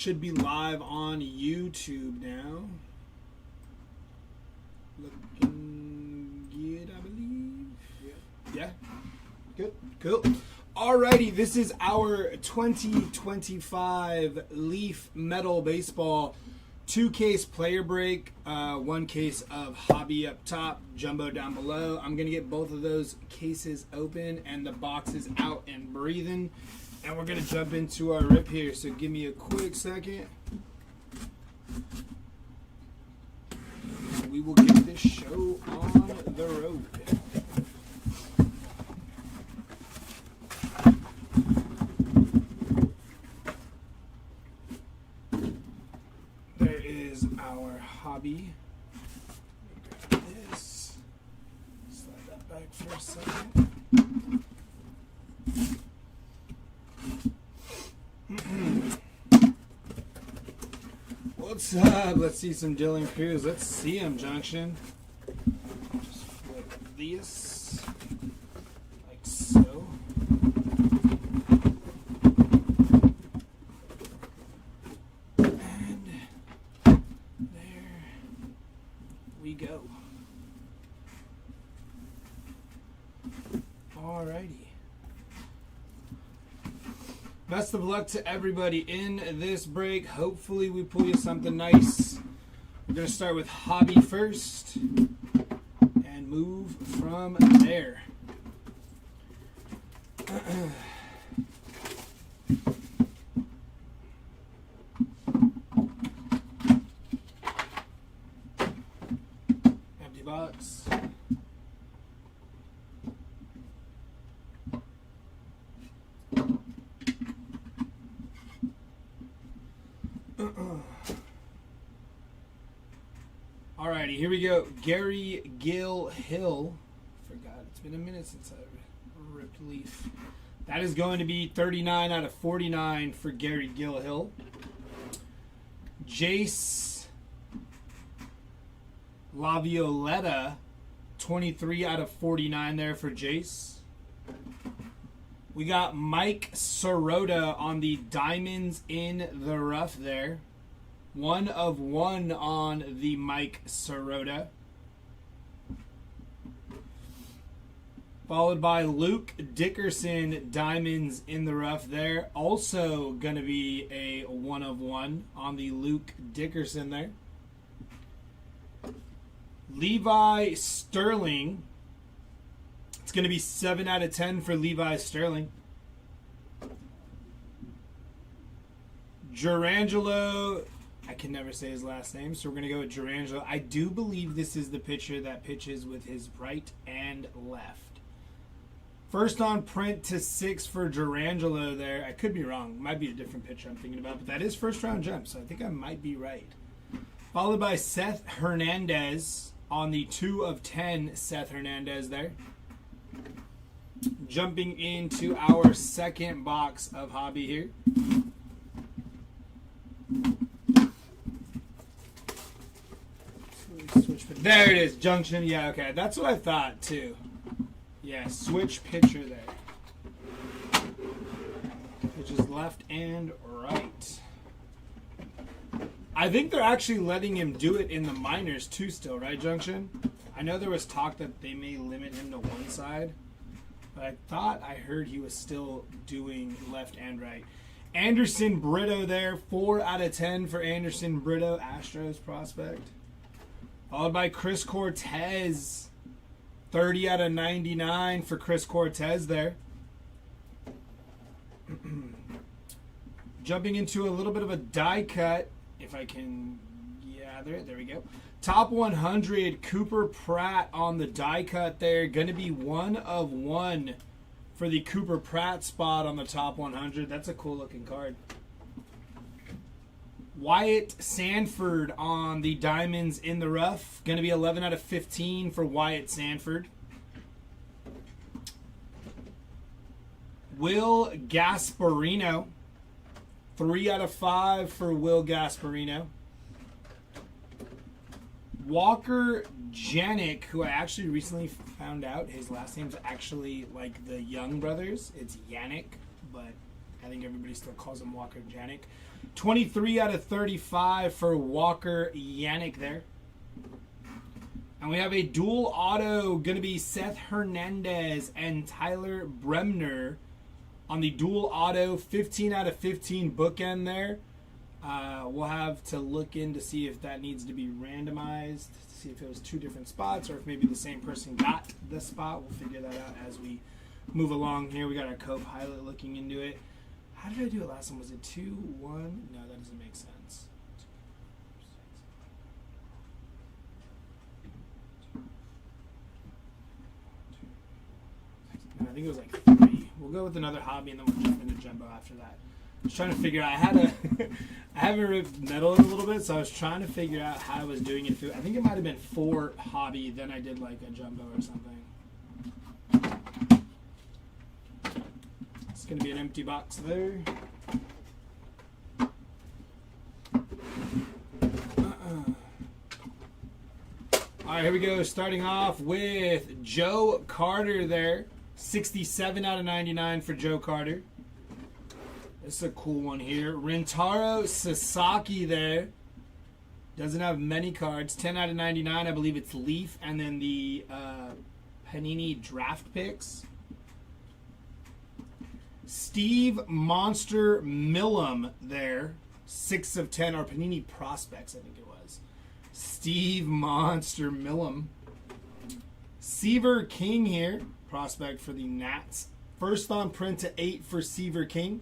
should be live on YouTube now. Looking good, I believe. Yeah. Good. Cool. Alrighty, this is our 2025 Leaf Metal Baseball 2-case player break. 1 case of Hobby up top, Jumbo down below. I'm going to get both of those cases open and the boxes out and breathing. And we're going to jump into our rip here. So give me a quick second. We will get this show on the road. There is our Hobby. Grab this. Slide that back for a second. What's up? Let's see some Dylan Cruz. Let's see him, Junction. Just flip this like so. And there we go. Alrighty. Best of luck to everybody in this break. Hopefully we pull you something nice. We're going to start with Hobby first and move from there. Empty box. Alrighty, here we go. Gary Gill Hill. Forgot, it's been a minute since I ripped Leaf. That is going to be 39 out of 49 for Gary Gill Hill. Jace Lavioletta, 23 out of 49 there for Jace. We got Mike Sirota on the Diamonds in the Rough there. 1 of 1 on the Mike Sirota. Followed by Luke Dickerson, Diamonds in the Rough there. Also going to be a 1 of 1 on the Luke Dickerson there. Levi Sterling. It's going to be 7 out of 10 for Levi Sterling. Gerangelo, I can never say his last name, so we're going to go with Gerangelo. I do believe this is the pitcher that pitches with his right and left. First on print to 6 for Gerangelo there. I could be wrong. Might be a different pitcher I'm thinking about, but that is first round jump, so I think I might be right. Followed by Seth Hernandez on the 2 of 10 Seth Hernandez there. Jumping into our second box of Hobby here. There it is, Junction. Yeah, okay. That's what I thought, too. Yeah, switch pitcher there. Pitches left and right. I think they're actually letting him do it in the minors, too, still, right, Junction? I know there was talk that they may limit him to one side, but I thought I heard he was still doing left and right. Anderson Brito there, 4 out of 10 for Anderson Brito, Astros prospect. Followed by Chris Cortez, 30 out of 99 for Chris Cortez there. Jumping into a little bit of a die cut, if I can, yeah, there we go. Top 100, Cooper Pratt on the die cut there. Going to be 1 of 1 for the Cooper Pratt spot on the top 100. That's a cool looking card. Wyatt Sanford on the Diamonds in the Rough. Going to be 11 out of 15 for Wyatt Sanford. Will Gasparino. 3 out of 5 for Will Gasparino. Walker Janik, who I actually recently found out his last name's actually like the Young brothers. It's Yannick, but I think everybody still calls him Walker Yannick. 23 out of 35 for Walker Yannick there. And we have a dual auto, going to be Seth Hernandez and Tyler Bremner on the dual auto, 15 out of 15 bookend there. We'll have to look in to see if that needs to be randomized, to see if it was two different spots or if maybe the same person got the spot. We'll figure that out as we move along here. We got our co-pilot looking into it. How did I do it last time? Was it 2, 1? No, that doesn't make sense. No, I think it was like 3. We'll go with another hobby and then we'll jump into jumbo after that. I was trying to figure out. I haven't ripped metal in a little bit, so I was trying to figure out how I was doing it. I think it might have been 4 hobby, then I did like a jumbo or something. It's going to be an empty box there. All right, here we go. Starting off with Joe Carter there. 67 out of 99 for Joe Carter. This is a cool one here. Rintaro Sasaki there. Doesn't have many cards. 10 out of 99. I believe it's Leaf. And then the Panini draft picks. Steve Monster Millam there. 6 of 10. Or Panini prospects, I think it was. Steve Monster Millam. Seaver King here. Prospect for the Nats. First on print to 8 for Seaver King.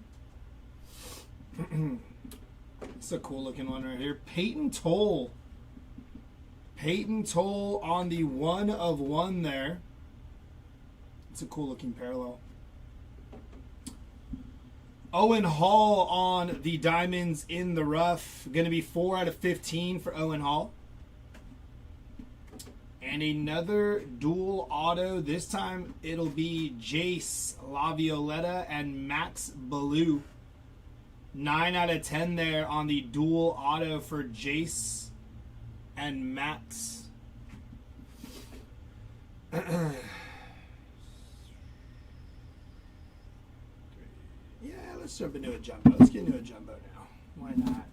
It's a cool looking one right here. Peyton Toll. Peyton Toll on the 1 of 1 there. It's a cool looking parallel. Owen Hall on the Diamonds in the Rough. Going to be 4 out of 15 for Owen Hall. And another dual auto. This time it'll be Jace Lavioletta and Max Ballou. 9 out of 10 there on the dual auto for Jace and Max. Yeah, let's jump into a jumbo. Let's get into a jumbo now. Why not?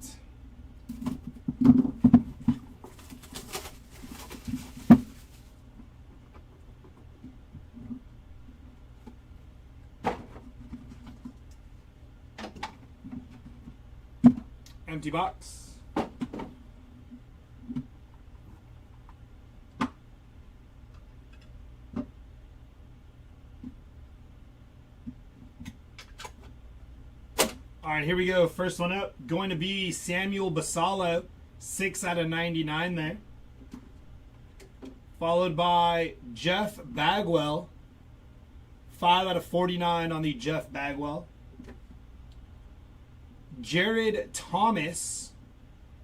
Empty box. All right, here we go. First one up, going to be Samuel Basallo, 6 out of 99 there. Followed by Jeff Bagwell, 5 out of 49 on the Jeff Bagwell. Jared Thomas,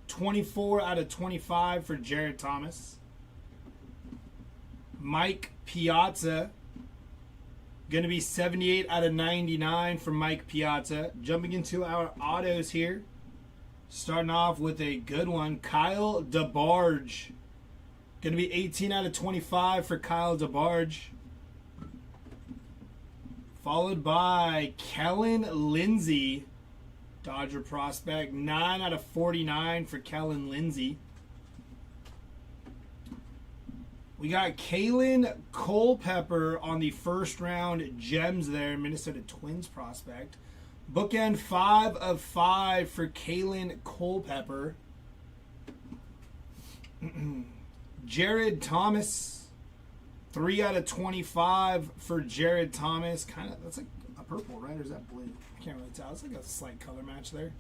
24 out of 25 for Jared Thomas. Mike Piazza, going to be 78 out of 99 for Mike Piazza. Jumping into our autos here. Starting off with a good one. Kyle DeBarge. Going to be 18 out of 25 for Kyle DeBarge. Followed by Kellen Lindsey. Dodger prospect, 9 out of 49 for Kellen Lindsey. We got Kalen Culpepper on the first round gems there, Minnesota Twins prospect. Bookend 5 of 5 for Kalen Culpepper. Jared Thomas, 3 out of 25 for Jared Thomas. Kind of, that's like a purple, right? Or is that blue? I can't really tell. It's like a slight color match there.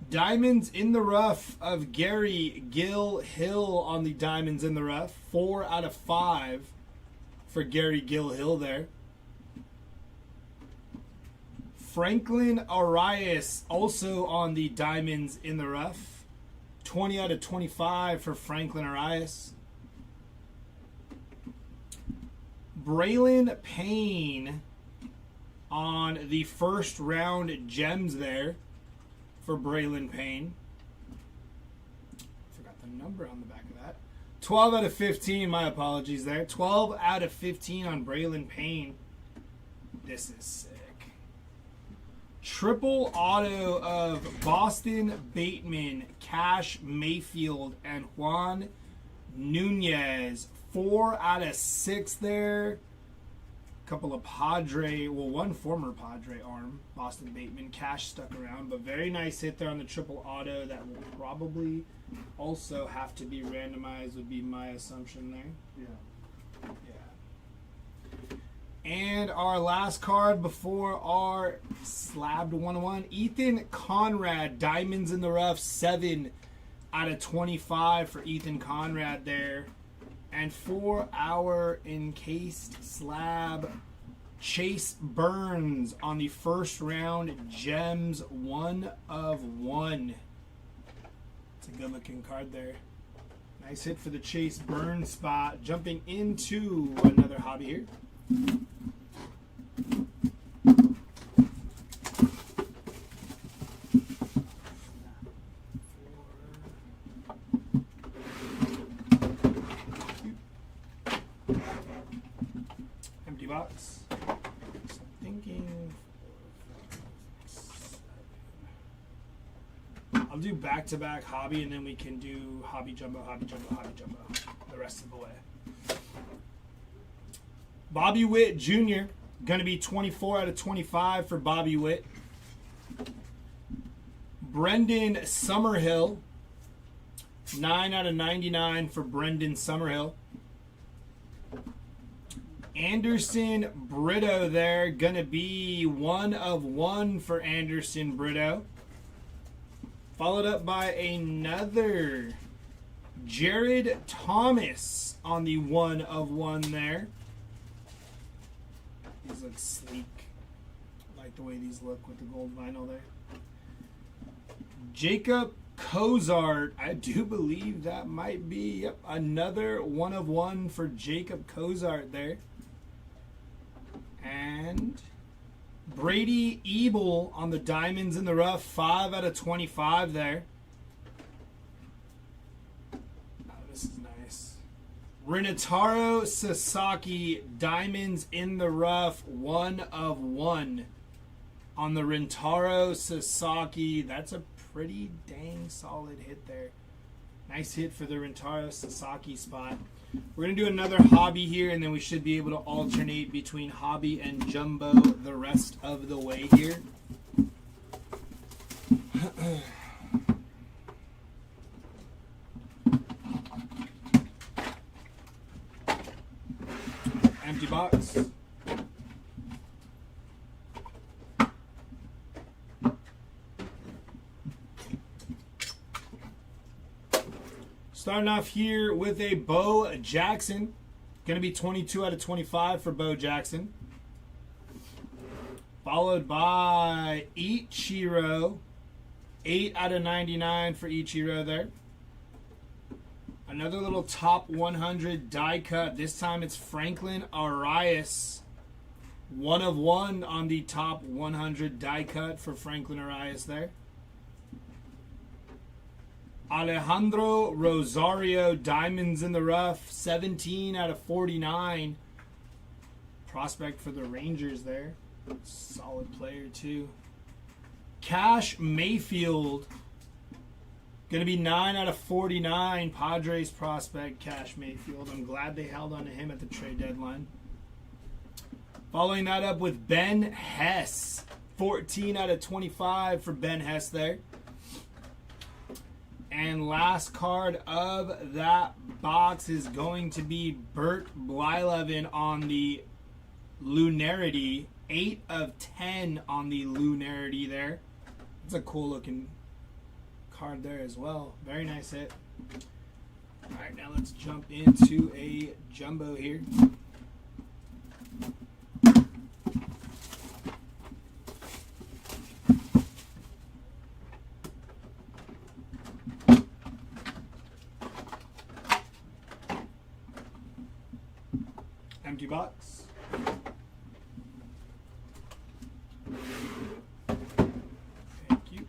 Diamonds in the Rough of Gary Gill Hill on the Diamonds in the Rough. 4 out of 5 for Gary Gill Hill there. Franklin Arias also on the Diamonds in the Rough. 20 out of 25 for Franklin Arias. Braylon Payne on the first round gems there for Braylon Payne. Forgot the number on the back of that. 12 out of 15, my apologies there. 12 out of 15 on Braylon Payne. This is sick. Triple auto of Boston Bateman, Cash Mayfield, and Juan Nunez. 4 out of 6 there. Couple of Padre, well, one former Padre arm, Boston Bateman. Cash stuck around, but very nice hit there on the triple auto. That will probably also have to be randomized, would be my assumption there. Yeah. And our last card before our slabbed 101, Ethan Conrad, Diamonds in the Rough, 7 out of 25 for Ethan Conrad there. And for our encased slab, Chase Burns on the first round, Gems 1 of 1. It's a good looking card there. Nice hit for the Chase Burns spot. Jumping into another hobby here. Empty box. So thinking. I'll do back-to-back hobby, and then we can do hobby jumbo, hobby jumbo, hobby jumbo the rest of the way. Bobby Witt Jr. going to be 24 out of 25 for Bobby Witt. Brendan Summerhill, 9 out of 99 for Brendan Summerhill. Anderson Brito there, going to be 1 of 1 for Anderson Brito. Followed up by another Jared Thomas on the 1 of 1 there. These look sleek. I like the way these look with the gold vinyl there. Jacob Cozart. I do believe that might be another 1 of 1 for Jacob Cozart there. And Brady Ebel on the Diamonds in the Rough, 5 out of 25 there. Oh, this is nice. Renataro Sasaki, Diamonds in the Rough, 1 of 1 on the Rentaro Sasaki. That's a pretty dang solid hit there. Nice hit for the Rentaro Sasaki spot. We're going to do another hobby here, and then we should be able to alternate between hobby and jumbo the rest of the way here. Empty box. Starting off here with a Bo Jackson. Going to be 22 out of 25 for Bo Jackson. Followed by Ichiro. 8 out of 99 for Ichiro there. Another little top 100 die cut. This time it's Franklin Arias. 1 of 1 on the top 100 die cut for Franklin Arias there. Alejandro Rosario, Diamonds in the Rough, 17 out of 49. Prospect for the Rangers there. Solid player too. Cash Mayfield, going to be 9 out of 49. Padres prospect Cash Mayfield. I'm glad they held on to him at the trade deadline. Following that up with Ben Hess, 14 out of 25 for Ben Hess there. And last card of that box is going to be Bert Blyleven on the Lunarity. 8 of 10 on the Lunarity there. It's a cool looking card there as well. Very nice hit. Alright, now let's jump into a jumbo here. Empty box. Thank you.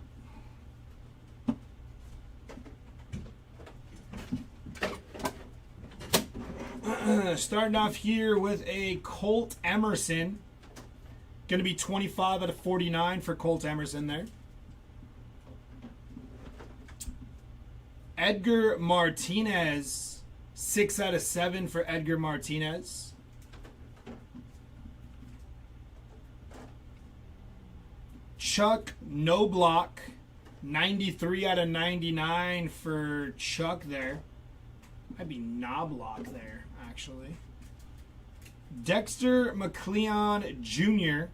Starting off here with a Colt Emerson. Going to be 25 out of 49 for Colt Emerson there. Edgar Martinez, 6 out of 7 for Edgar Martinez. Chuck Knobloch, 93 out of 99 for Chuck there. Might be Knobloch there, actually. Dexter McCleon Jr.,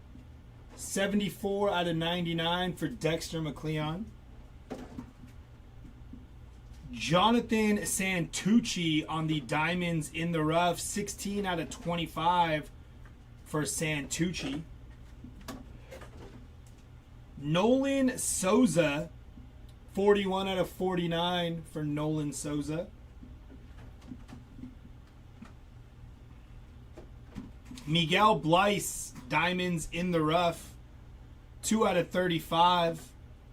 74 out of 99 for Dexter McCleon. Jonathan Santucci on the Diamonds in the Rough, 16 out of 25 for Santucci. Nolan Souza, 41 out of 49 for Nolan Souza. Miguel Bleis, Diamonds in the Rough, 2 out of 35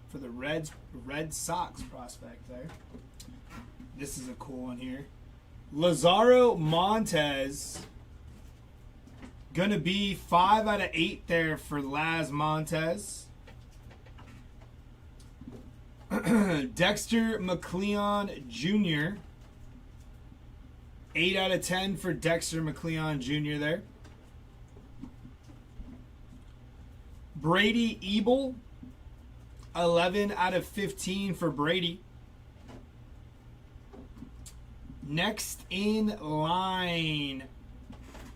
for the Red Sox prospect there. This is a cool one here. Lazaro Montes, gonna be 5 out of 8 there for Laz Montes. Dexter McCleon Jr., 8 out of 10 for Dexter McCleon Jr. there. Brady Ebel, 11 out of 15 for Brady. Next in line,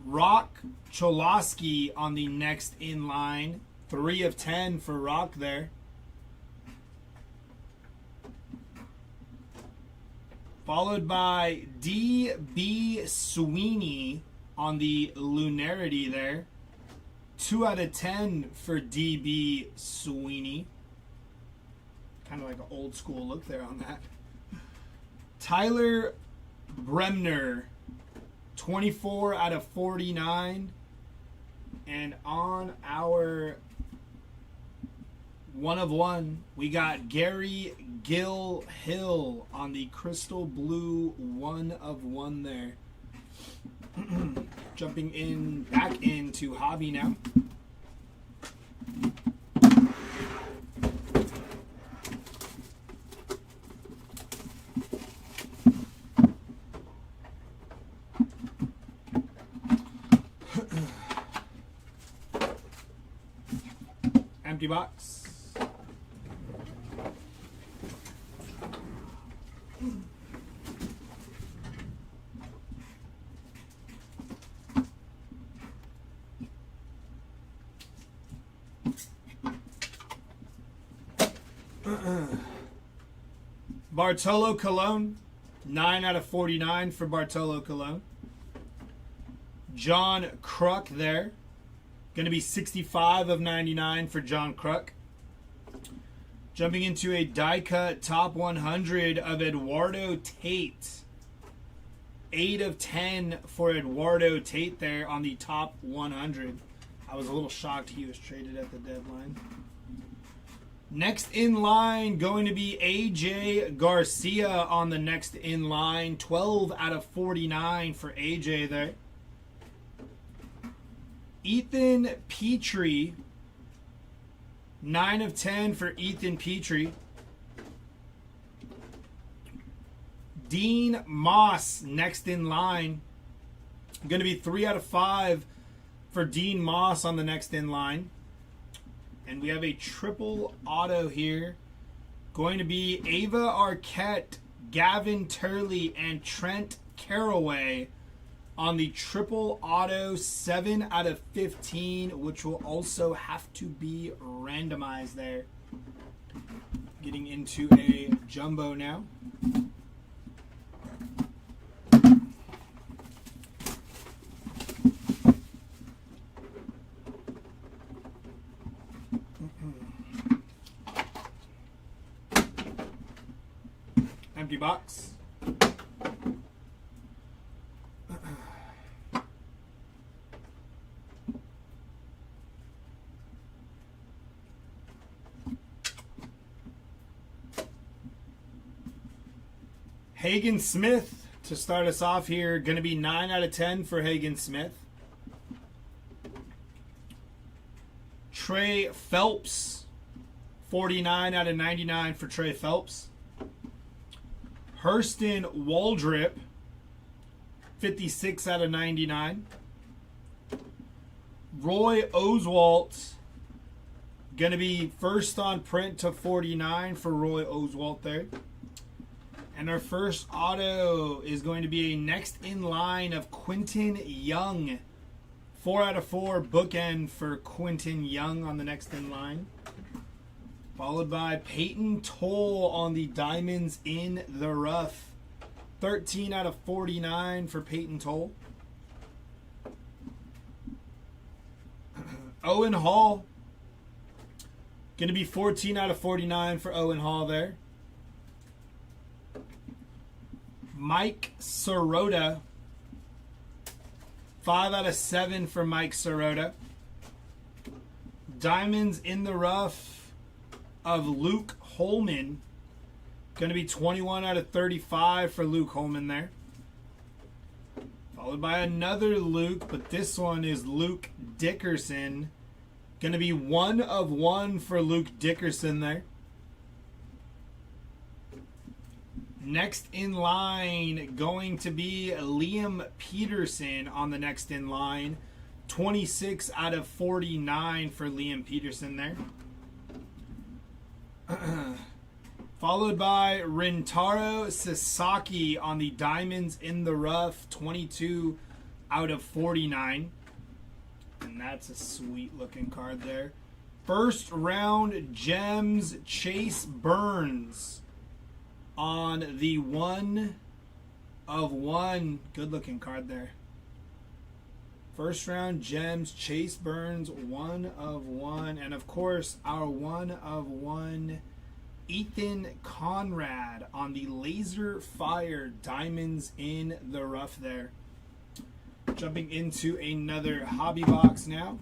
Rock Cholosky on the next in line. 3 of 10 for Rock there. Followed by D.B. Sweeney on the Lunarity there. 2 out of 10 for D.B. Sweeney. Kind of like an old school look there on that. Tyler Bremner, 24 out of 49. And on our 1 of 1, we got Gary Gill Hill on the Crystal Blue 1 of 1 there. Jumping in back into hobby now. Empty box. Bartolo Colon, 9 out of 49 for Bartolo Colon. John Kruk there. Going to be 65 of 99 for John Kruk. Jumping into a die cut top 100 of Eduardo Tate. 8 of 10 for Eduardo Tate there on the top 100. I was a little shocked he was traded at the deadline. Next in line going to be AJ Garcia on the next in line. 12 out of 49 for AJ there. Ethan Petrie, 9 of 10 for Ethan Petrie. Dean Moss next in line. Going to be 3 out of 5 for Dean Moss on the next in line. And we have a triple auto here. Going to be Ava Arquette, Gavin Turley, and Trent Caraway on the triple auto, 7 out of 15, which will also have to be randomized there. Getting into a jumbo now. Empty box. Hagen Smith to start us off here. Going to be 9 out of 10 for Hagen Smith. Trey Phelps, 49 out of 99 for Trey Phelps. Hurston Waldrip, 56 out of 99. Roy Oswalt, going to be first on print to 49 for Roy Oswalt there. And our first auto is going to be a next in line of Quentin Young. 4 out of 4 bookend for Quentin Young on the next in line. Followed by Peyton Toll on the Diamonds in the Rough. 13 out of 49 for Peyton Toll. Owen Hall. Going to be 14 out of 49 for Owen Hall there. Mike Sirota. 5 out of 7 for Mike Sirota. Diamonds in the Rough of Luke Holman. Going to be 21 out of 35 for Luke Holman there. Followed by another Luke, but this one is Luke Dickerson. Going to be 1 of 1 for Luke Dickerson there. Next in line, going to be Liam Peterson on the next in line. 26 out of 49 for Liam Peterson there. Followed by Rintaro Sasaki on the Diamonds in the Rough. 22 out of 49. And that's a sweet looking card there. First round gems, Chase Burns on the 1 of 1. Good looking card there. First round gems, Chase Burns, 1 of 1. And of course, our 1 of 1, Ethan Conrad on the Laser Fire Diamonds in the Rough there. Jumping into another hobby box now.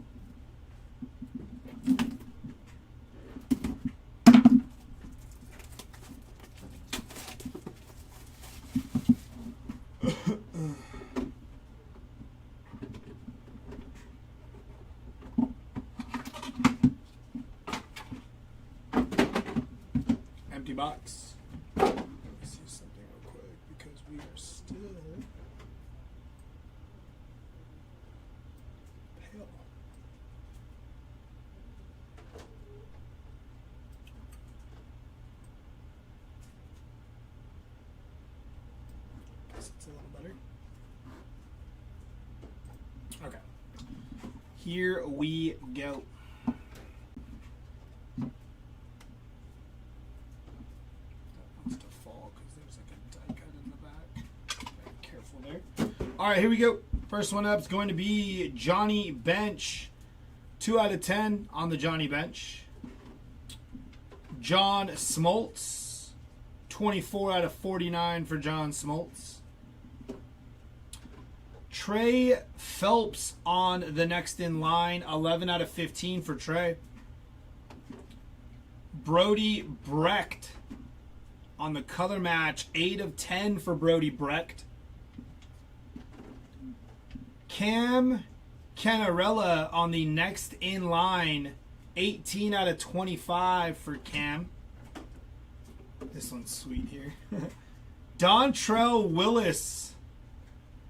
Empty box. Let me see something real quick because we are still pale. Guess it's a little better. Okay. Here we go. All right, here we go. First one up is going to be Johnny Bench. 2 out of 10 on the Johnny Bench. John Smoltz. 24 out of 49 for John Smoltz. Trey Phelps on the next in line. 11 out of 15 for Trey. Brody Brecht on the color match. 8 of 10 for Brody Brecht. Cam Canarella on the next in line. 18 out of 25 for Cam. This one's sweet here. Dontrell Willis.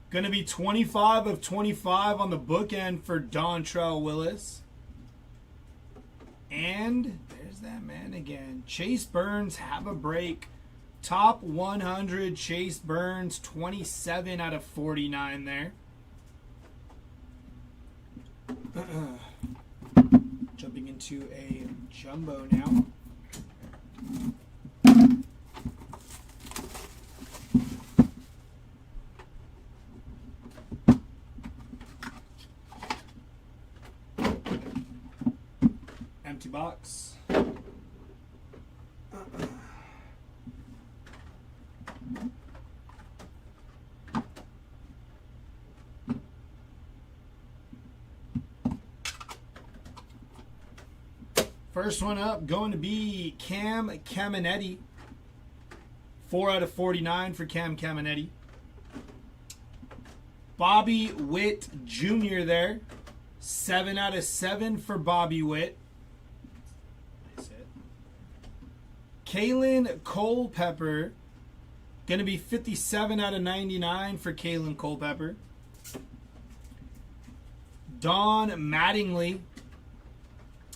Going to be 25 of 25 on the bookend for Dontrell Willis. And there's that man again. Chase Burns, have a break. Top 100 Chase Burns. 27 out of 49 there. Jumping into a jumbo now. Empty box. First one up going to be Cam Caminetti. 4 out of 49 for Cam Caminetti. Bobby Witt Jr. there. 7 out of 7 for Bobby Witt. Kalen Culpepper. Going to be 57 out of 99 for Kalen Culpepper. Don Mattingly.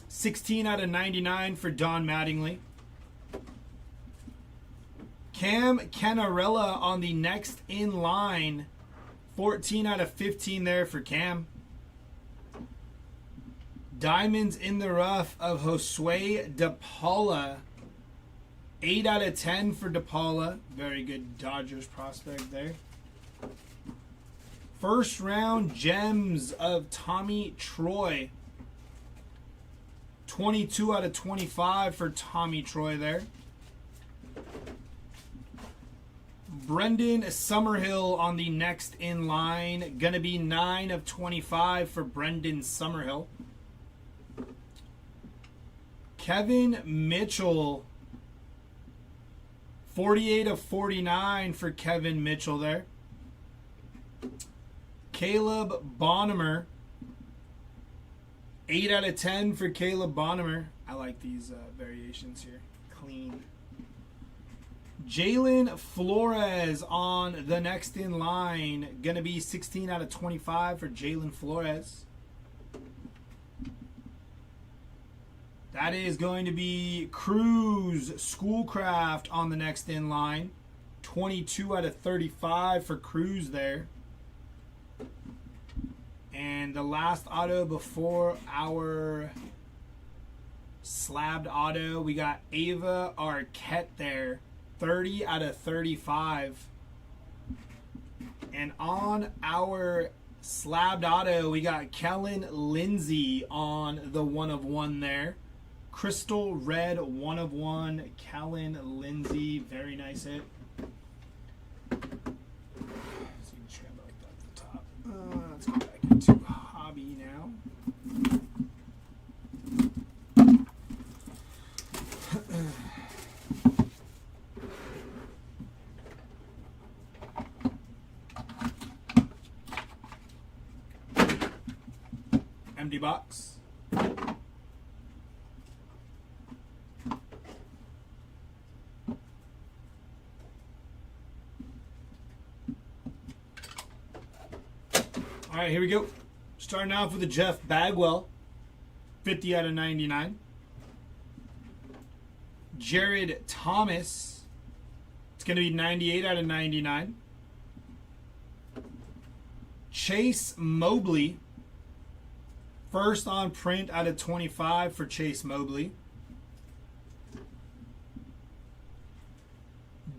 16 out of 99 for Don Mattingly. Cam Cannarella on the next in line. 14 out of 15 there for Cam. Diamonds in the rough of Josue DePaula. 8 out of 10 for DePaula. Very good Dodgers prospect there. First round gems of Tommy Troy. 22 out of 25 for Tommy Troy there. Brendan Summerhill on the next in line. Gonna be 9 of 25 for Brendan Summerhill. Kevin Mitchell. 48 of 49 for Kevin Mitchell there. Caleb Bonham. 8 out of 10 for Caleb Bonham. I like these variations here. Clean. Jalen Flores on the next in line. Going to be 16 out of 25 for Jalen Flores. That is going to be Cruz Schoolcraft on the next in line. 22 out of 35 for Cruz there. And the last auto before our slabbed auto, we got Ava Arquette there. 30 out of 35. And on our slabbed auto, we got Kellen Lindsay on the 1 of 1 there. Crystal red 1 of 1. Kellen Lindsay. Very nice hit. Signature like that at the top. Let's go back into hobby now. Empty box. All right, here we go. Starting off with a Jeff Bagwell, 50 out of 99. Jared Thomas, it's going to be 98 out of 99. Chase Mobley, first on print out of 25 for Chase Mobley.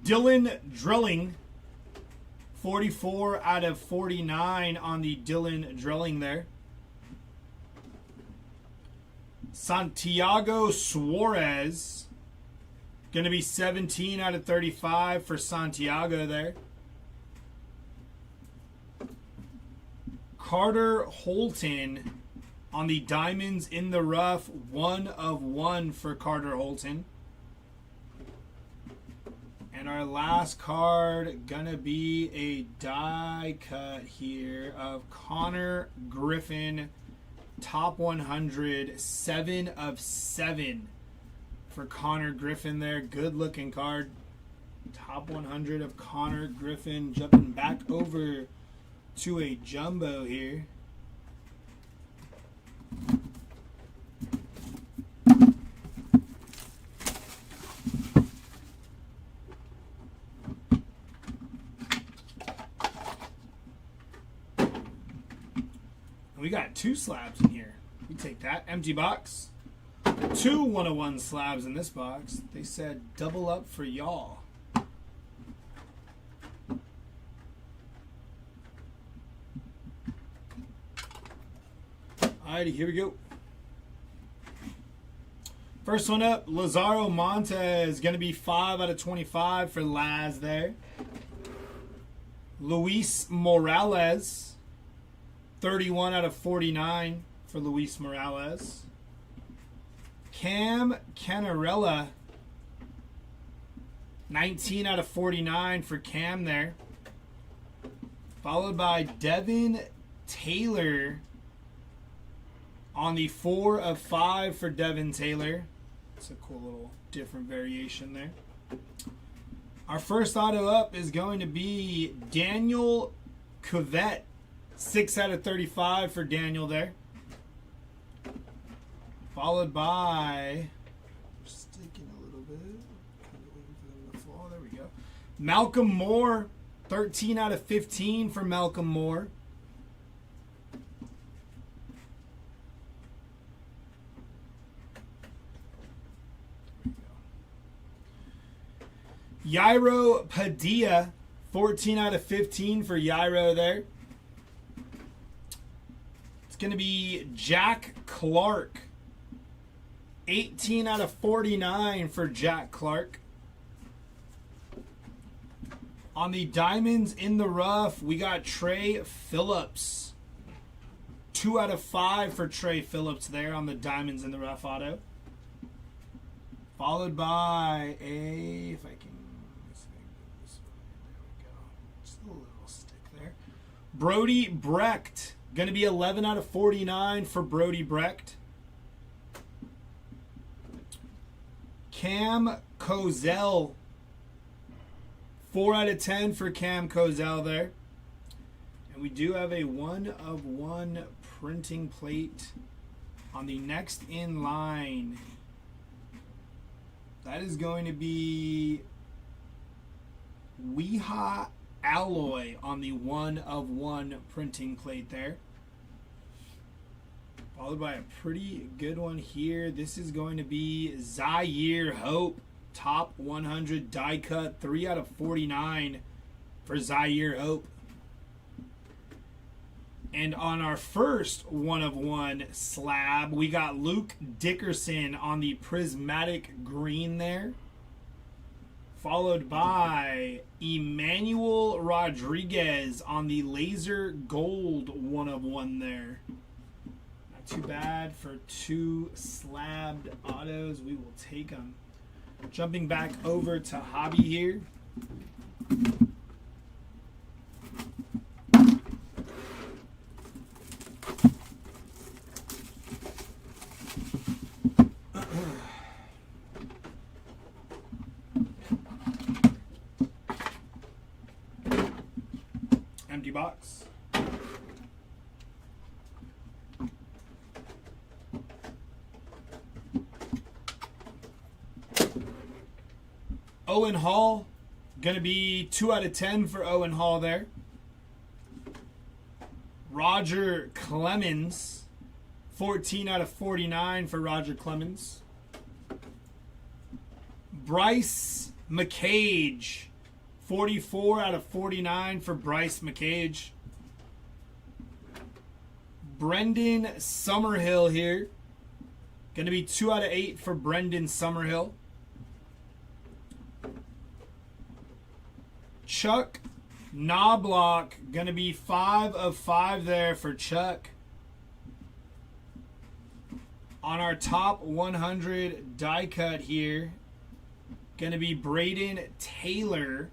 Dylan Drilling, 44 out of 49 on the Dylan Drilling there. Santiago Suarez, going to be 17 out of 35 for Santiago there. Carter Holton on the Diamonds in the Rough, 1 of 1 for Carter Holton. And our last card gonna be a die cut here of Connor Griffin, top 100, 7 of 7 for Connor Griffin there. Good looking card. Top 100 of Connor Griffin. Jumping back over to a jumbo here. We got 2 slabs in here. We take that. Empty box. 2 101 slabs in this box. They said double up for y'all. Alrighty, here we go. First one up, Lazaro Montes. Going to be 5 out of 25 for Laz there. Luis Morales. 31 out of 49 for Luis Morales. Cam Cannarella. 19 out of 49 for Cam there. Followed by Devin Taylor on the 4 of 5 for Devin Taylor. It's a cool little different variation there. Our first auto up is going to be Daniel Cavett. 6 out of 35 for Daniel there. Followed by, sticking a little bit, kind of waiting for them to fall. There we go. Malcolm Moore, 13 out of 15 for Malcolm Moore. Yairo Padilla, 14 out of 15 for Yairo there. It's going to be Jack Clark, 18 out of 49 for Jack Clark. On the diamonds in the rough, we got Trey Phillips. 2 out of 5 for Trey Phillips there on the diamonds in the rough auto. Followed by a, if I can, there we go. Just a little stick there. Brody Brecht. Going to be 11 out of 49 for Brody Brecht. Cam Kozel. 4 out of 10 for Cam Kozel there. And we do have a 1-of-1 printing plate on the next in line. That is going to be Weha Alloy on the 1-of-1 printing plate there. Followed by a pretty good one here. This is going to be Zaire Hope. Top 100 die cut. 3 out of 49 for Zaire Hope. And on our first 1-of-1 slab, we got Luke Dickerson on the prismatic green there. Followed by Emmanuel Rodriguez on the laser gold 1-of-1 there. Not too bad for 2 slabbed autos. We will take them. Jumping back over to Hobby here. Empty box. Owen Hall, going to be 2 out of 10 for Owen Hall there. Roger Clemens, 14 out of 49 for Roger Clemens. Bryce McCage, 44 out of 49 for Bryce McCage. Brendan Summerhill here. Going to be 2 out of 8 for Brendan Summerhill. Chuck Knobloch, going to be 5 of 5 there for Chuck. On our top 100 die cut here, going to be Braden Taylor,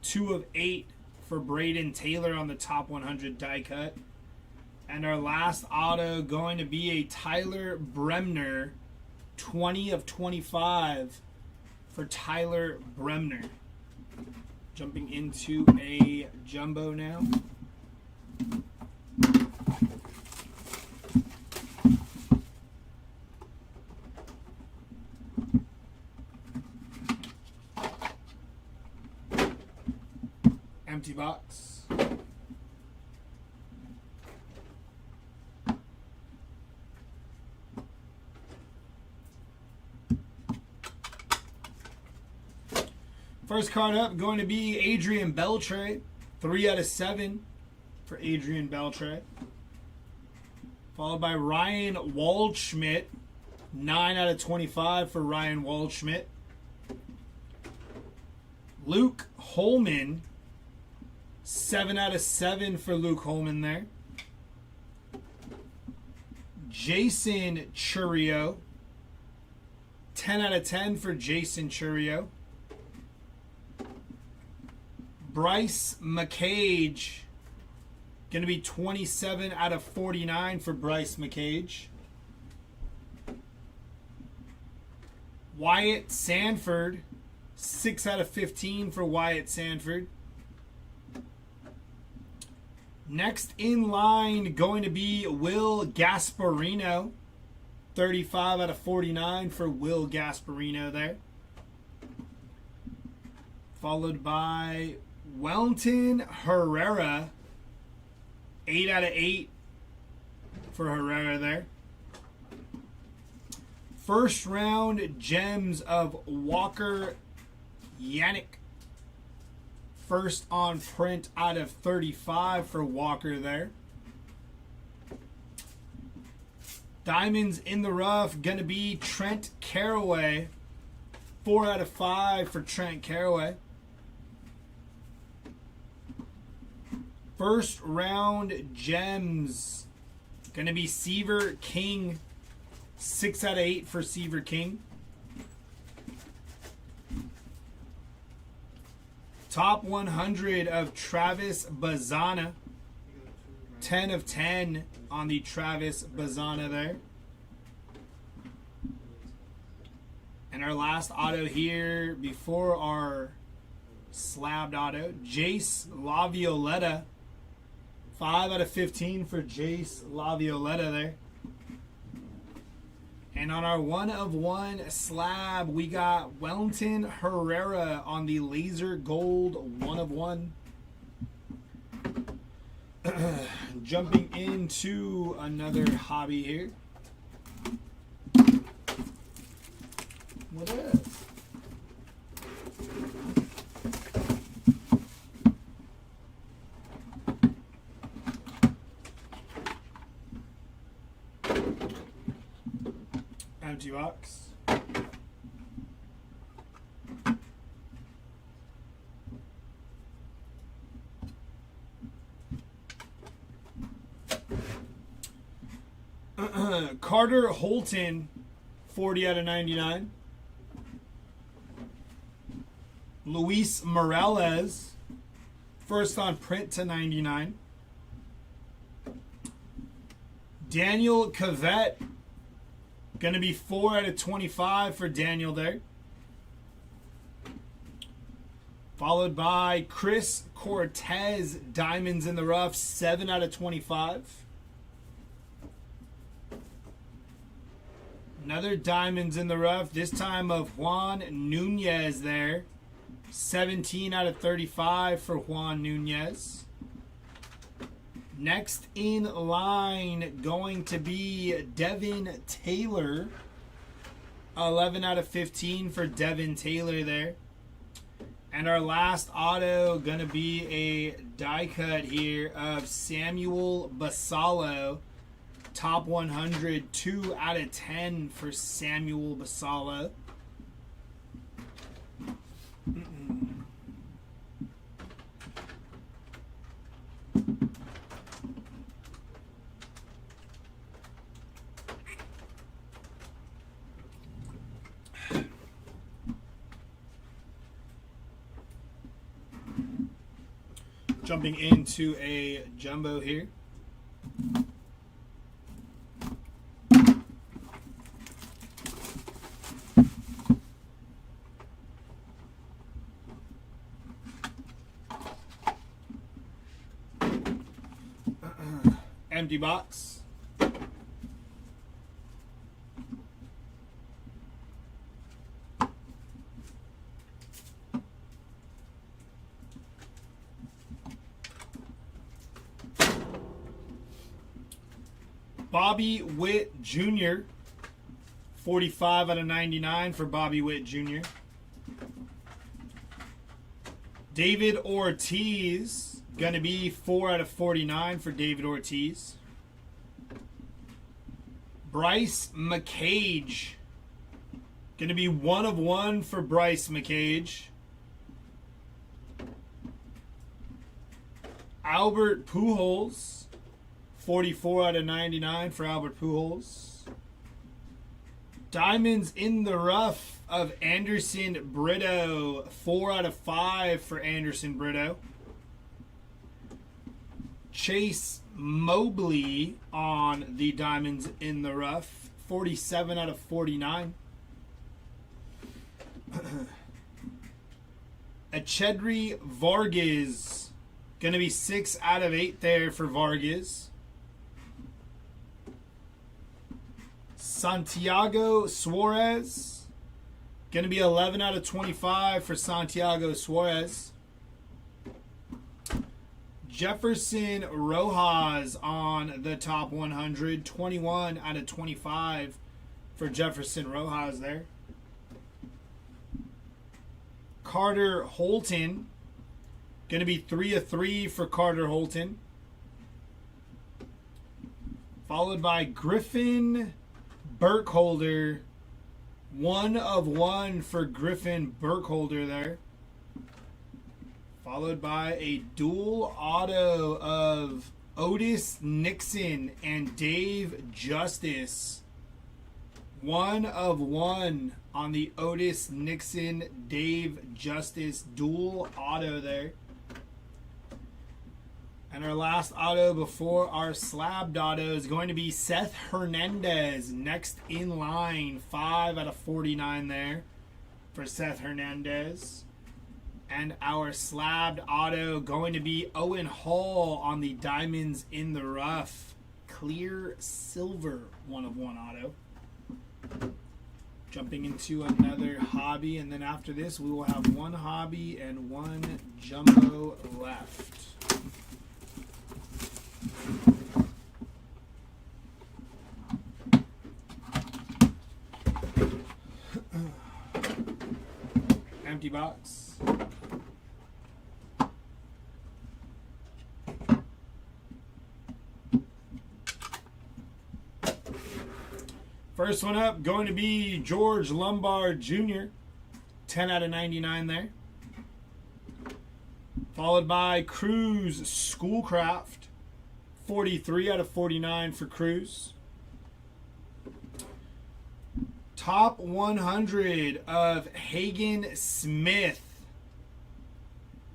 2 of 8 for Braden Taylor on the top 100 die cut. And our last auto going to be a Tyler Bremner, 20 of 25 for Tyler Bremner. Jumping into a jumbo now. Empty box. First card up going to be Adrian Beltre. 3 out of 7 for Adrian Beltre. Followed by Ryan Waldschmidt. 9 out of 25 for Ryan Waldschmidt. Luke Holman. 7 out of 7 for Luke Holman there. Jason Churio. 10 out of 10 for Jason Churio. Bryce McCage. Going to be 27 out of 49 for Bryce McCage. Wyatt Sanford, 6 out of 15 for Wyatt Sanford. Next in line going to be Will Gasparino, 35 out of 49 for Will Gasparino there. Followed by Welton Herrera, 8 out of 8 for Herrera there. First round gems of Walker Yannick. First on print out of 35 for Walker there. Diamonds in the rough going to be Trent Caraway. 4 out of 5 for Trent Caraway. First round gems going to be Seaver King. 6 out of 8 for Seaver King. Top 100 of Travis Bazana. 10 of 10 on the Travis Bazana there. And our last auto here before our slabbed auto, Jace Lavioletta. 5 out of 15 for Jace Lavioletta there. And on our 1 of 1 slab, we got Welton Herrera on the laser gold 1 of 1. Jumping into another hobby here. What is? Empty box. Carter Holton, 40 out of 99. Luis Morales, first on print to 99. Daniel Cavett, going to be 4 out of 25 for Daniel there. Followed by Chris Cortez, diamonds in the rough, 7 out of 25. Another diamonds in the rough, this time of Juan Nunez there. 17 out of 35 for Juan Nunez. Next in line going to be Devin Taylor. 11 out of 15 for Devin Taylor there. And our last auto going to be a die cut here of Samuel Basallo. Top 100, 2 out of 10 for Samuel Basallo. Jumping into a jumbo here. Empty box. Bobby Witt Jr. 45 out of 99 for Bobby Witt Jr. David Ortiz, going to be 4 out of 49 for David Ortiz. Bryce McCage, going to be 1 of 1 for Bryce McCage. Albert Pujols, 44 out of 99 for Albert Pujols. Diamonds in the rough of Anderson Brito. 4 out of 5 for Anderson Brito. Chase Mobley on the diamonds in the rough. 47 out of 49. Echedri Vargas. Going to be 6 out of 8 there for Vargas. Santiago Suarez. Going to be 11 out of 25 for Santiago Suarez. Jefferson Rojas on the top 100. 21 out of 25 for Jefferson Rojas there. Carter Holton. Going to be 3 of 3 for Carter Holton. Followed by Griffin Burkholder. 1 of 1 for Griffin Burkholder there. Followed by a dual auto of Otis Nixon and Dave Justice. 1 of 1 on the Otis Nixon Dave Justice dual auto there. And our last auto before our slabbed auto is going to be Seth Hernandez. Next in line, 5 out of 49 there for Seth Hernandez. And our slabbed auto going to be Owen Hall on the Diamonds in the Rough. Clear silver 1 of 1 auto. Jumping into another hobby. And then after this, we will have 1 hobby and 1 jumbo left. Empty box. First one up going to be George Lombard Jr. 10 out of 99 there. Followed by Cruz Schoolcraft. 43 out of 49 for Cruz. Top 100 of Hagen Smith.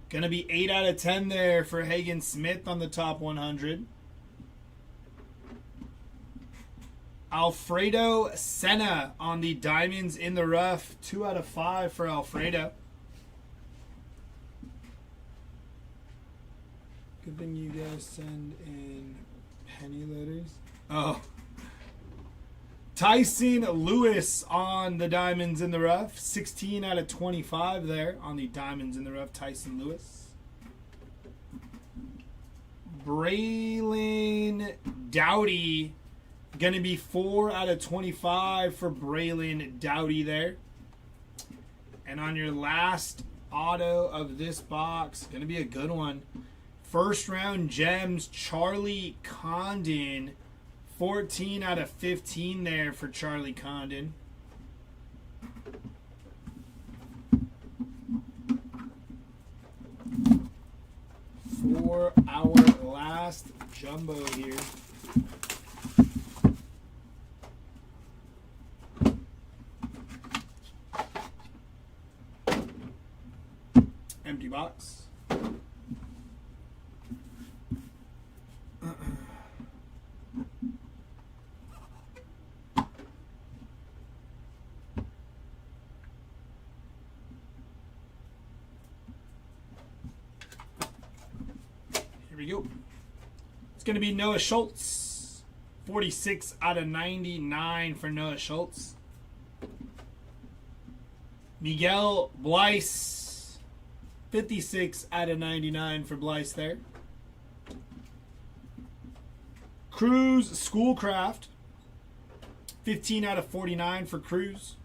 Going to be 8 out of 10 there for Hagen Smith on the top 100. Alfredo Senna on the Diamonds in the Rough. 2 out of 5 for Alfredo. Good thing you guys send in penny letters. Oh. Tyson Lewis on the Diamonds in the Rough. 16 out of 25 there on the Diamonds in the Rough. Tyson Lewis. Braylon Doughty. Going to be 4 out of 25 for Braylon Doughty there. And on your last auto of this box, going to be a good one. First round gems, Charlie Condon. 14 out of 15 there for Charlie Condon. For our last jumbo here. Empty box. Here we go. It's going to be Noah Schultz. 46 out of 99 for Noah Schultz. Miguel Blyce. 56 out of 99 for Blyce there. Cruz Schoolcraft. 15 out of 49 for Cruz.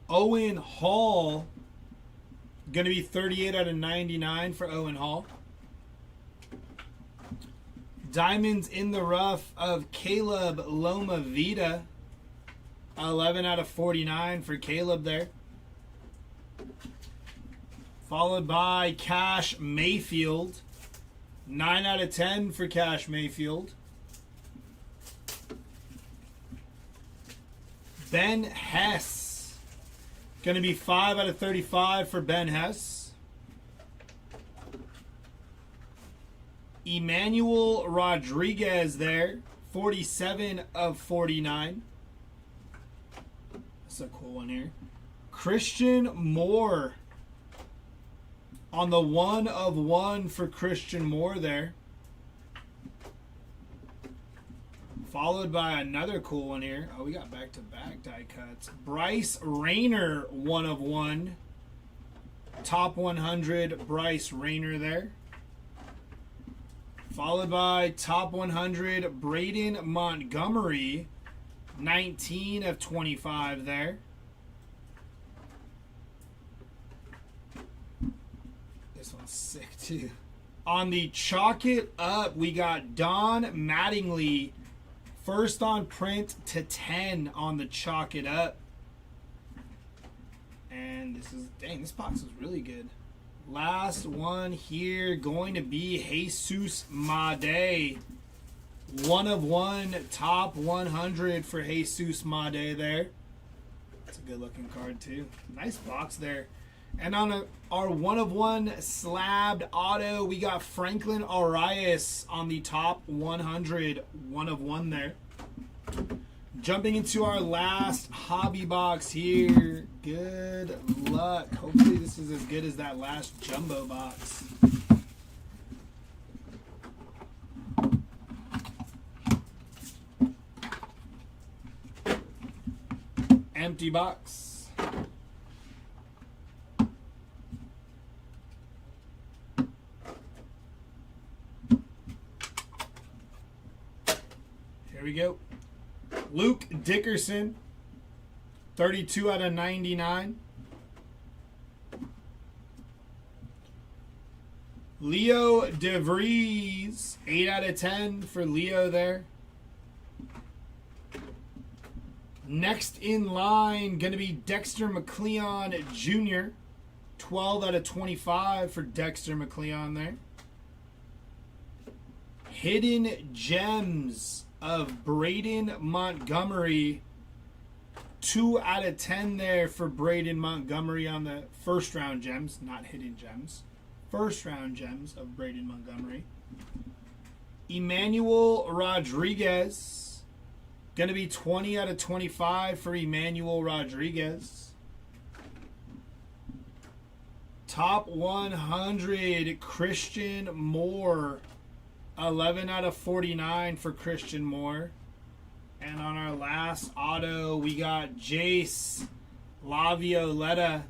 Owen Hall. Going to be 38 out of 99 for Owen Hall. Diamonds in the Rough of Caleb Loma Vida. 11 out of 49 for Caleb there. Followed by Cash Mayfield. 9 out of 10 for Cash Mayfield. Ben Hess. Going to be 5 out of 35 for Ben Hess. Emmanuel Rodriguez there. 47 of 49. This is a cool one here. Christian Moore. On the 1 of 1 for Christian Moore there. Followed by another cool one here. Oh, we got back-to-back die cuts. Bryce Rayner, 1 of 1. Top 100, Bryce Rayner there. Followed by top 100, Braden Montgomery, 19 of 25 there. This one's sick too. On the Chalk It Up, we got Don Mattingly, first on print to 10 on the Chalk It Up. And this is, dang, this box is really good. Last one here going to be Jesus Made. 1 of 1, top 100 for Jesus Made there. That's a good looking card too. Nice box there. And on our 1 of 1 slabbed auto, we got Franklin Arias on the top 100. 1 of 1 there. Jumping into our last hobby box here. Good luck. Hopefully this is as good as that last jumbo box. Empty box. Here we go. Luke Dickerson, 32 out of 99. Leo DeVries, 8 out of 10 for Leo there. Next in line, going to be Dexter McCleon Jr., 12 out of 25 for Dexter McCleon there. Hidden Gems of Braden Montgomery, 2 out of 10 there for Braden Montgomery on the first round gems, not hidden gems. First round gems of Braden Montgomery. Emmanuel Rodriguez, going to be 20 out of 25 for Emmanuel Rodriguez. Top 100 Christian Moore, 11 out of 49 for Christian Moore. And on our last auto, we got Jace Lavioletta,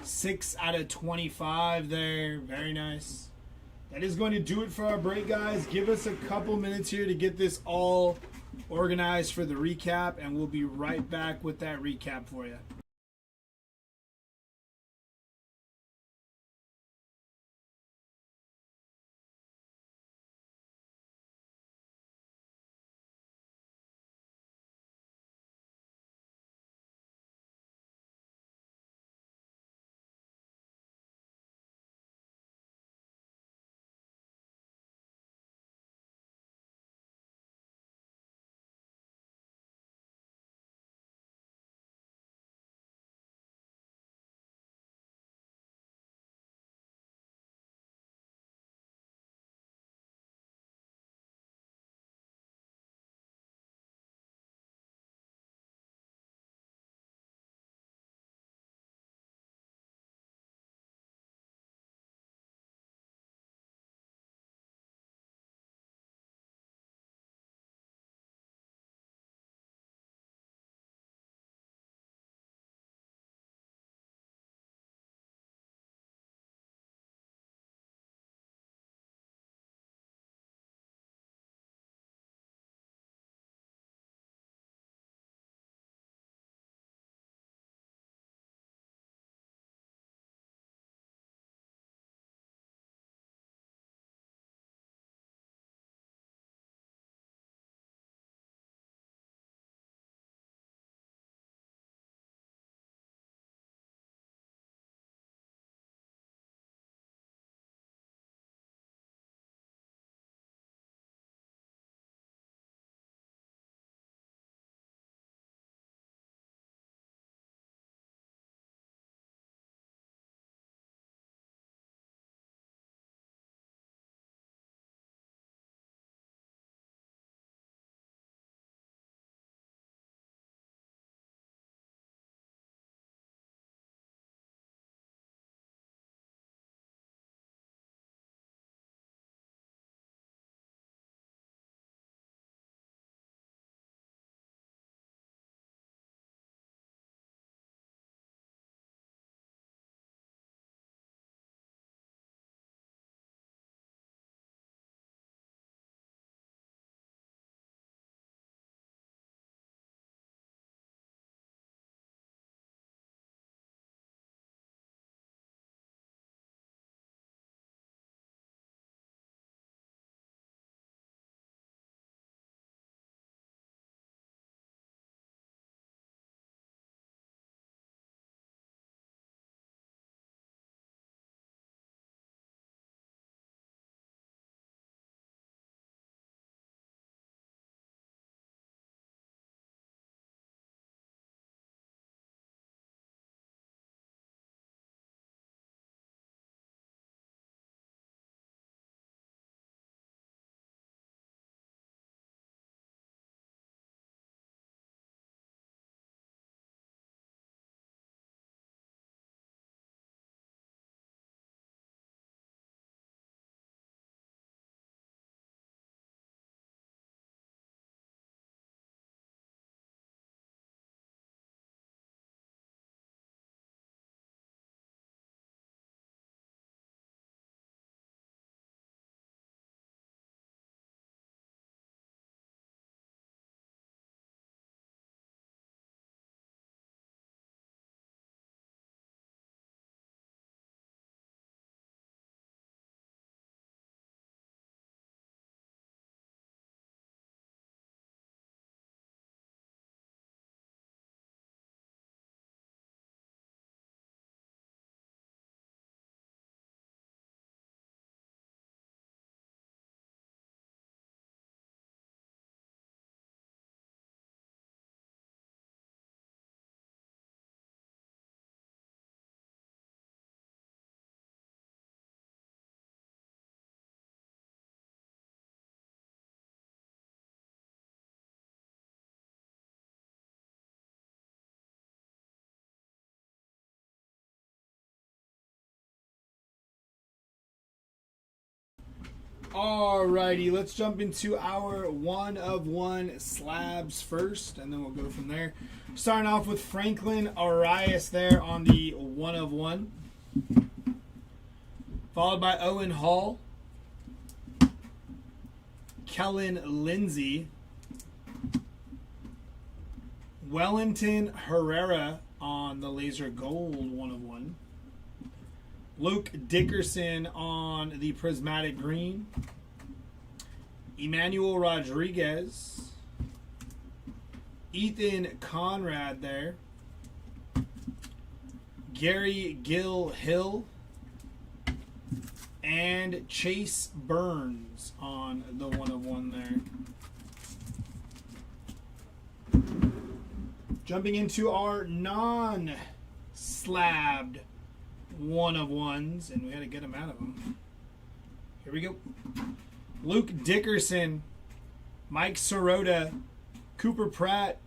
6 out of 25 there. Very nice. That is going to do it for our break, guys. Give us a couple minutes here to get this all organized for the recap, and we'll be right back with that recap for you. Alrighty, let's jump into our 1/1 slabs first, and then we'll go from there. Starting off with Franklin Arias there on the 1/1. Followed by Owen Hall. Kellen Lindsey. Wellington Herrera on the Laser Gold 1/1. Luke Dickerson on the Prismatic Green. Emmanuel Rodriguez. Ethan Conrad there. Gary Gill Hill. And Chase Burns on the 1/1 there. Jumping into our non-slabbed 1/1s, and we had to get them out of them. Here we go. Luke Dickerson, Mike Sirota, Cooper Pratt,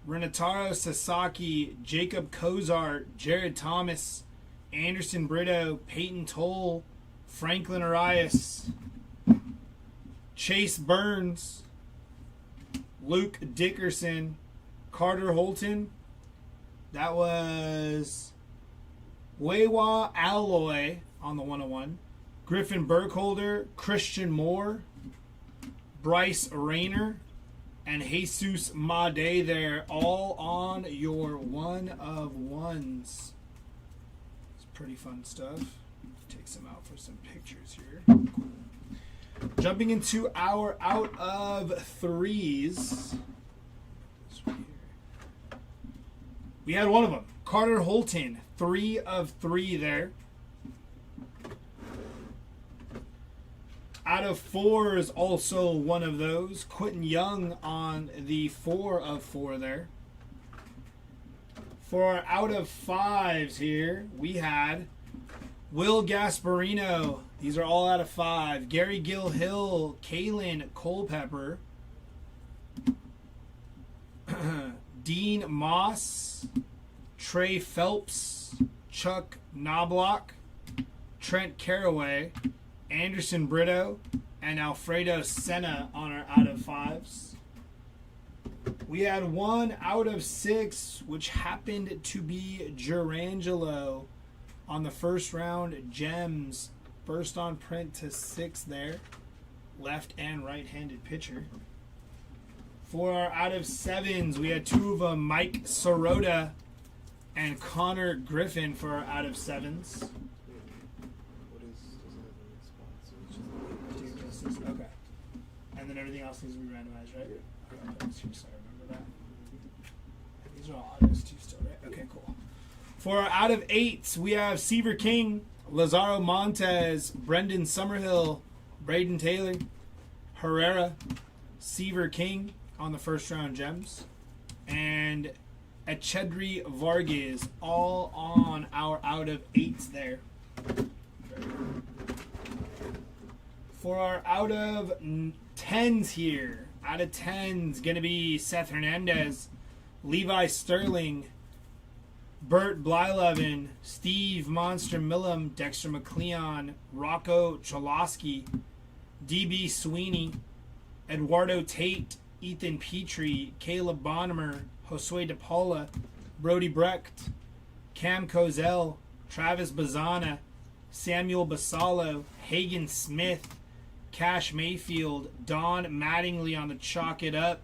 Renataro Sasaki, Jacob Cozart, Jared Thomas, Anderson Brito, Peyton Toll, Franklin Arias, Chase Burns, Luke Dickerson, Carter Holton. That was Wewa Alloy on the 1/1. Griffin Burkholder, Christian Moore, Bryce Rayner, and Jesus Made there, all on your 1/1s. It's pretty fun stuff. Take some out for some pictures here. Cool. Jumping into our out of threes. We had one of them. Carter Holton, 3 of 3 there. Out of 4 is also one of those. Quentin Young on the 4 of 4 there. For our out of 5s here, we had Will Gasparino. These are all out of 5. Gary Gill Hill, Kalen Culpepper. Dean Moss, Trey Phelps, Chuck Knobloch, Trent Caraway, Anderson Brito, and Alfredo Senna on our out of 5s. We had 1 out of 6, which happened to be Gerangelo on the first round gems. First on print to 6 there. Left and right-handed pitcher. For our out of 7s, we had 2 of them, Mike Sirota and Connor Griffin for our out of 7s. Okay. And then everything else needs to be randomized, right? Okay, so I remember that. These are all autos too still, right? Okay, cool. For our out of 8s, we have Seaver King, Lazaro Montez, Brendan Summerhill, Braden Taylor, Herrera, Seaver King on the first round gems, and Echedri Vargas, all on our out of 8s there. For our out of 10s here, out of 10s, going to be Seth Hernandez, Levi Sterling, Bert Blyleven, Steve Monster Millam, Dexter McLeon, Rocco Cholosky, DB Sweeney, Eduardo Tate, Ethan Petrie, Caleb Bonnemer, Josue DePaula, Brody Brecht, Cam Kozel, Travis Bazana, Samuel Basalo, Hagen Smith, Cash Mayfield, Don Mattingly on the Chalk It Up,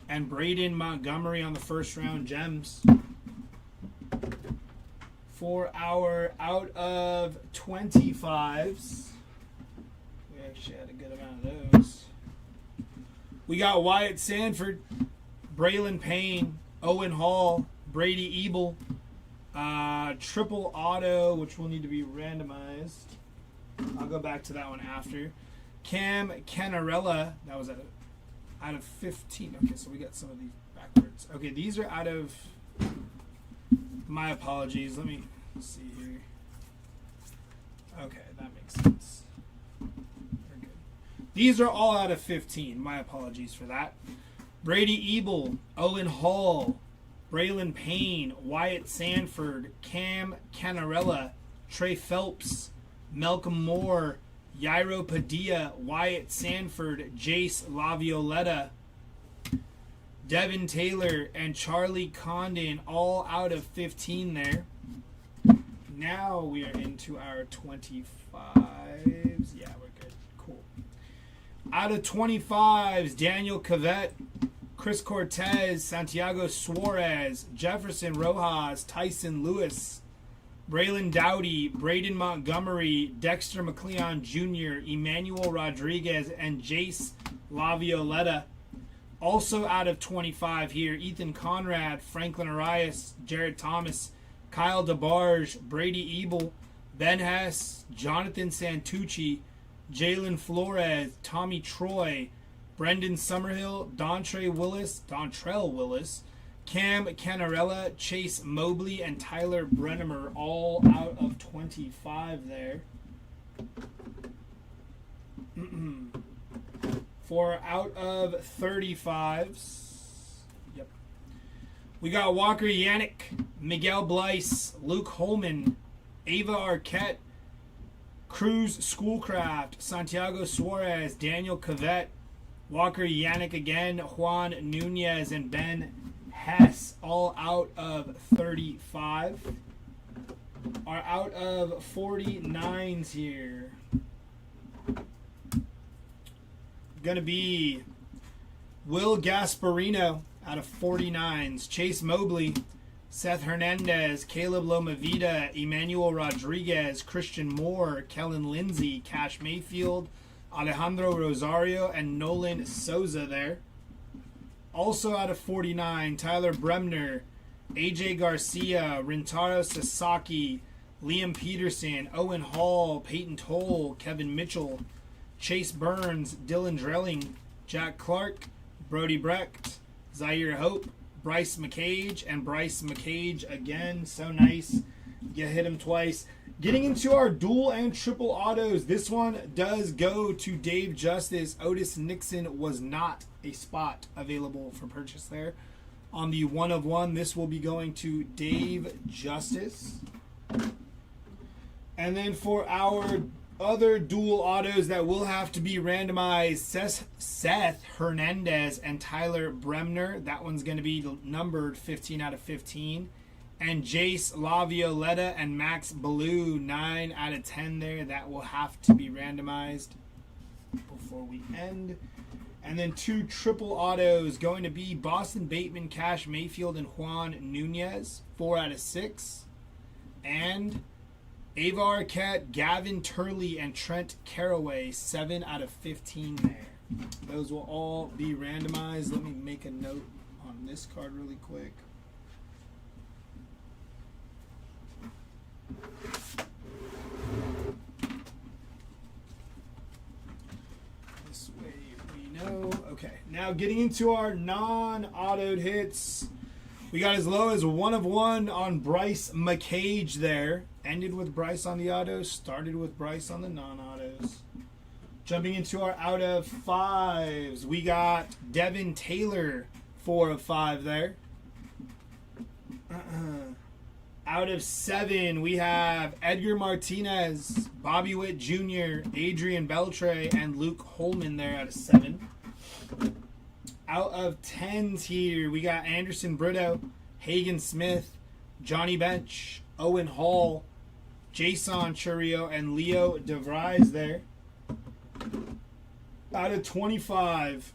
and Braden Montgomery on the first round gems. For our out of 25s, we actually had a good amount of those. We got Wyatt Sanford, Braylon Payne, Owen Hall, Brady Ebel, triple auto, which will need to be randomized. I'll go back to that one after. Cam Canarella, that was out of 15. Okay, so we got some of these backwards. Okay, these are out of, my apologies. Let me see here. Okay, that makes sense. We're good. These are all out of 15. My apologies for that. Brady Ebel, Owen Hall, Braylon Payne, Wyatt Sanford, Cam Canarella, Trey Phelps, Malcolm Moore, Yairo Padilla, Wyatt Sanford, Jace Lavioletta, Devin Taylor, and Charlie Condon, all out of 15 there. Now we are into our 25s. Yeah, we're good. Cool. Out of 25s, Daniel Cavett, Chris Cortez, Santiago Suarez, Jefferson Rojas, Tyson Lewis, Braylon Dowdy, Braden Montgomery, Dexter McLeon Jr., Emmanuel Rodriguez, and Jace Lavioletta. Also out of 25 here, Ethan Conrad, Franklin Arias, Jared Thomas, Kyle DeBarge, Brady Ebel, Ben Hess, Jonathan Santucci, Jalen Flores, Tommy Troy, Brendan Summerhill, Dontrell Willis, Cam Canarella, Chase Mobley, and Tyler Brennemer, all out of 25 there. For out of 35s, yep, we got Walker Yannick, Miguel Blyce, Luke Holman, Ava Arquette, Cruz Schoolcraft, Santiago Suarez, Daniel Cavett, Walker Yannick again, Juan Nunez, and Ben Hess, all out of 35. Are out of 49s here. Going to be Will Gasparino out of 49s. Chase Mobley, Seth Hernandez, Caleb Lomavita, Emmanuel Rodriguez, Christian Moore, Kellen Lindsay, Cash Mayfield, Alejandro Rosario, and Nolan Souza there. Also out of 49, Tyler Bremner, AJ Garcia, Rintaro Sasaki, Liam Peterson, Owen Hall, Peyton Toll, Kevin Mitchell, Chase Burns, Dylan Drilling, Jack Clark, Brody Brecht, Zaire Hope, Bryce McCage, and Bryce McCage again. So nice. You hit him twice. Getting into our dual and triple autos. This one does go to Dave Justice. Otis Nixon was not a spot available for purchase there. On the 1 of 1, this will be going to Dave Justice. And then for our other dual autos that will have to be randomized, Seth Hernandez and Tyler Bremner. That one's going to be numbered 15 out of 15. And Jace Lavioletta and Max Ballou, 9 out of 10 there. That will have to be randomized before we end. And then 2 triple autos going to be Boston Bateman, Cash Mayfield, and Juan Nunez, 4 out of 6. And Ava Arquette, Gavin Turley, and Trent Caraway, 7 out of 15 there. Those will all be randomized. Let me make a note on this card really quick. This way we know. Okay, now getting into our non-autoed hits. We got as low as 1 of 1 on Bryce McCage there. Ended with Bryce on the autos, started with Bryce on the non-autos. Jumping into our out of 5s, we got Devin Taylor, 4 of 5 there. Out of 7, we have Edgar Martinez, Bobby Witt Jr., Adrian Beltre, and Luke Holman there out of 7. Out of 10s here, we got Anderson Brito, Hagen Smith, Johnny Bench, Owen Hall, Jason Churio, and Leo DeVries there. Out of 25,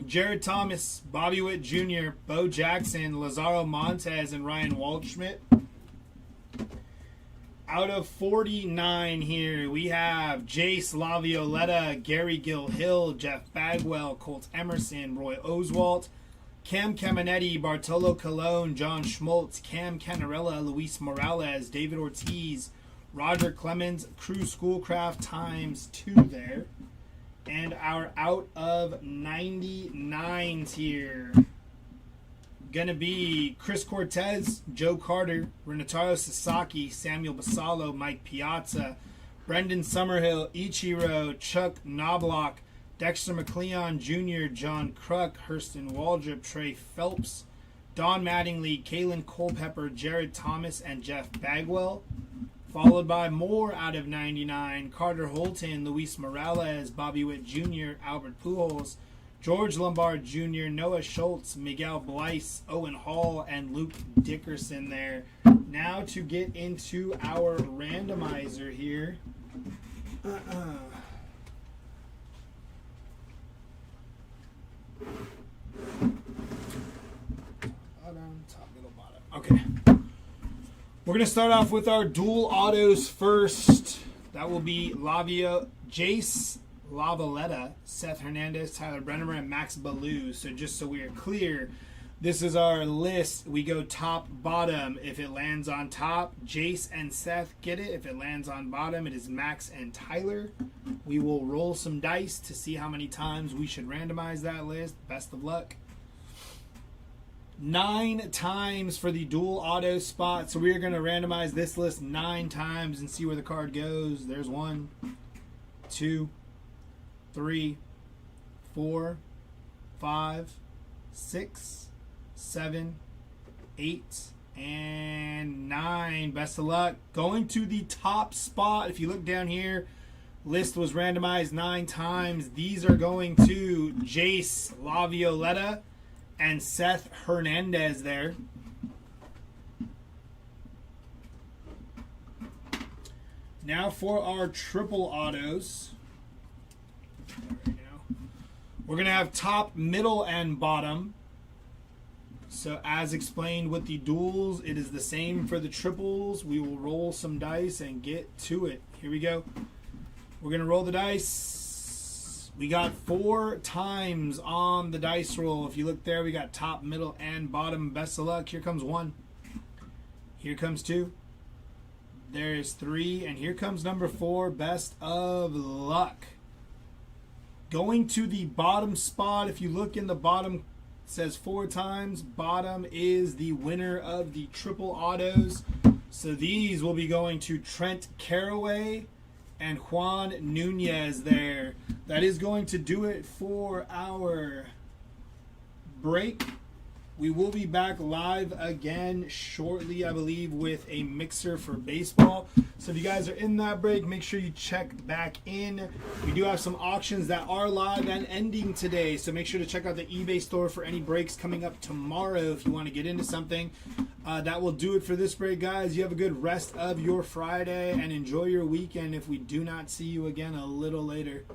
Jared Thomas, Bobby Witt Jr., Bo Jackson, Lazaro Montez, and Ryan Waldschmidt. Out of 49 here, we have Jace Lavioletta, Gary Gill-Hill, Jeff Bagwell, Colt Emerson, Roy Oswalt, Cam Caminetti, Bartolo Colon, John Schmaltz, Cam Canarella, Luis Morales, David Ortiz, Roger Clemens, Cruz Schoolcraft times 2 there. And our out of 99s here, gonna be Chris Cortez, Joe Carter, Renataro Sasaki, Samuel Basalo, Mike Piazza, Brendan Summerhill, Ichiro, Chuck Knobloch, Dexter McLeon Jr., John Kruk, Hurston Waldrop, Trey Phelps, Don Mattingly, Kalen Culpepper, Jared Thomas, and Jeff Bagwell. followed by more out of 99. Carter Holton, Luis Morales, Bobby Witt Jr., Albert Pujols, George Lombard Jr., Noah Schultz, Miguel Bleis, Owen Hall, and Luke Dickerson there. Now to get into our randomizer here. Top, middle, bottom. Okay. We're going to start off with our dual autos first. That will be Jace Lavaletta, Seth Hernandez, Tyler Brennemer, and Max Ballou. So just so we are clear, this is our list. We go top, bottom. If it lands on top, Jace and Seth get it. If it lands on bottom, it is Max and Tyler. We will roll some dice to see how many times we should randomize that list. Best of luck. 9 times for the dual auto spot. So we are going to randomize this list 9 times and see where the card goes. There's 1, 2, 3, 4, 5, 6, 7, 8, and 9. Best of luck. Going to the top spot. If you look down here, list was randomized 9 times. These are going to Jace Lavioletta and Seth Hernandez there. Now for our triple autos. We're going to have top, middle, and bottom. So as explained with the duals, it is the same for the triples. We will roll some dice and get to it. Here we go. We're going to roll the dice. We got 4 times on the dice roll. If you look there, we got top, middle, and bottom. Best of luck. Here comes 1. Here comes 2. There's 3. And here comes number 4. Best of luck. Going to the bottom spot. If you look in the bottom, it says 4 times. Bottom is the winner of the triple autos. So these will be going to Trent Caraway and Juan Nunez there. That is going to do it for our break. We will be back live again shortly, I believe, with a mixer for baseball. So if you guys are in that break, make sure you check back in. We do have some auctions that are live and ending today. So make sure to check out the eBay store for any breaks coming up tomorrow if you want to get into something. That will do it for this break, guys. You have a good rest of your Friday and enjoy your weekend if we do not see you again a little later.